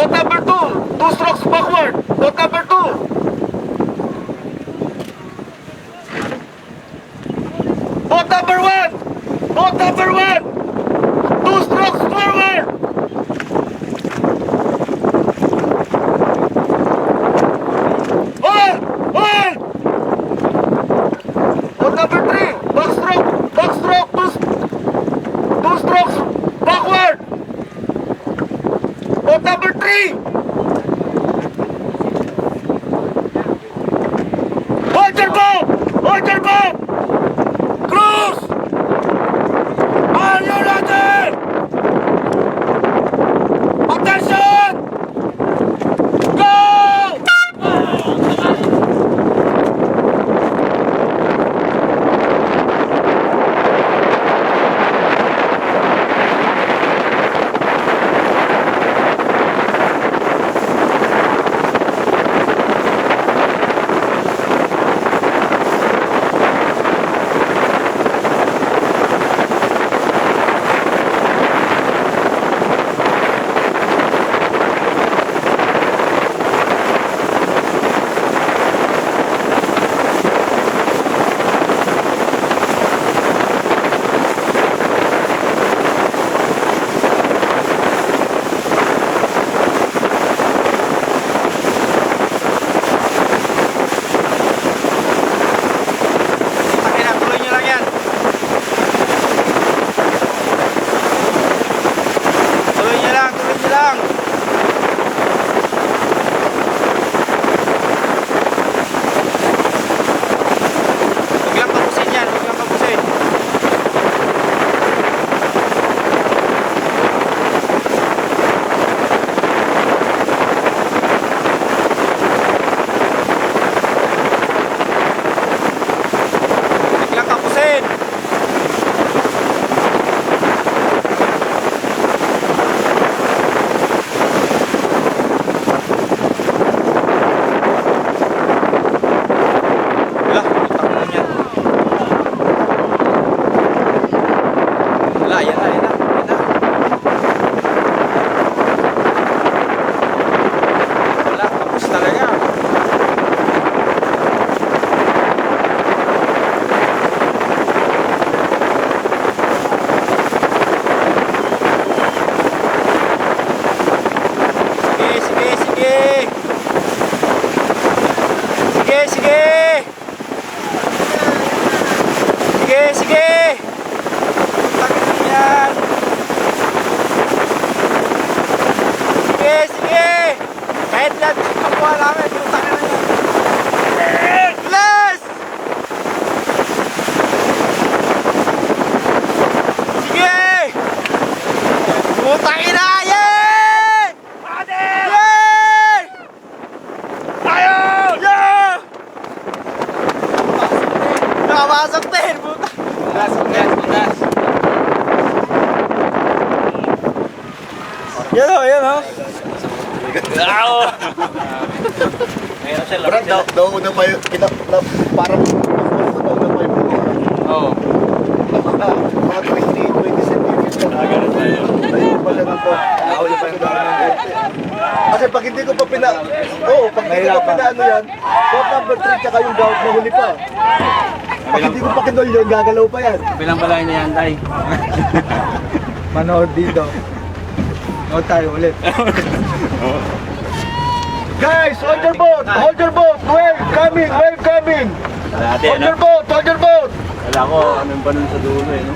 Boat number 2, 2 strokes backward. Boat number 2. Boat number 1. Boat number 1. 2 strokes forward. Hold! Hold! Boat number 3. Backstroke. Backstroke. 2 strokes backward. Boat number 3. Hold your boat! Hold your boat! Cruise! Are you ready? Attention! Go! Nakapasok din, puta. Bukas. Yan o, yan o. Brad, daw na pa yung parang daw na pa yung Oo. mga 20 centimeters na ganun tayo. Ayun pa siya nito. Nakahuli pa yung dami. Kasi pag hindi ko pa pag hindi ko pinaano yan, boat number 3 tsaka yung boat nahuli pa. Pag hindi ko pa kinol yun, gagalaw pa yan. Bilang balay na yan, tay. Manood dito. Nood tayo ulit. Guys, hold your boat! Hold your boat! Wave coming! Wave coming! Hold your boat! Hold your boat! Wala ko, anong pa nun sa dulo eh, no?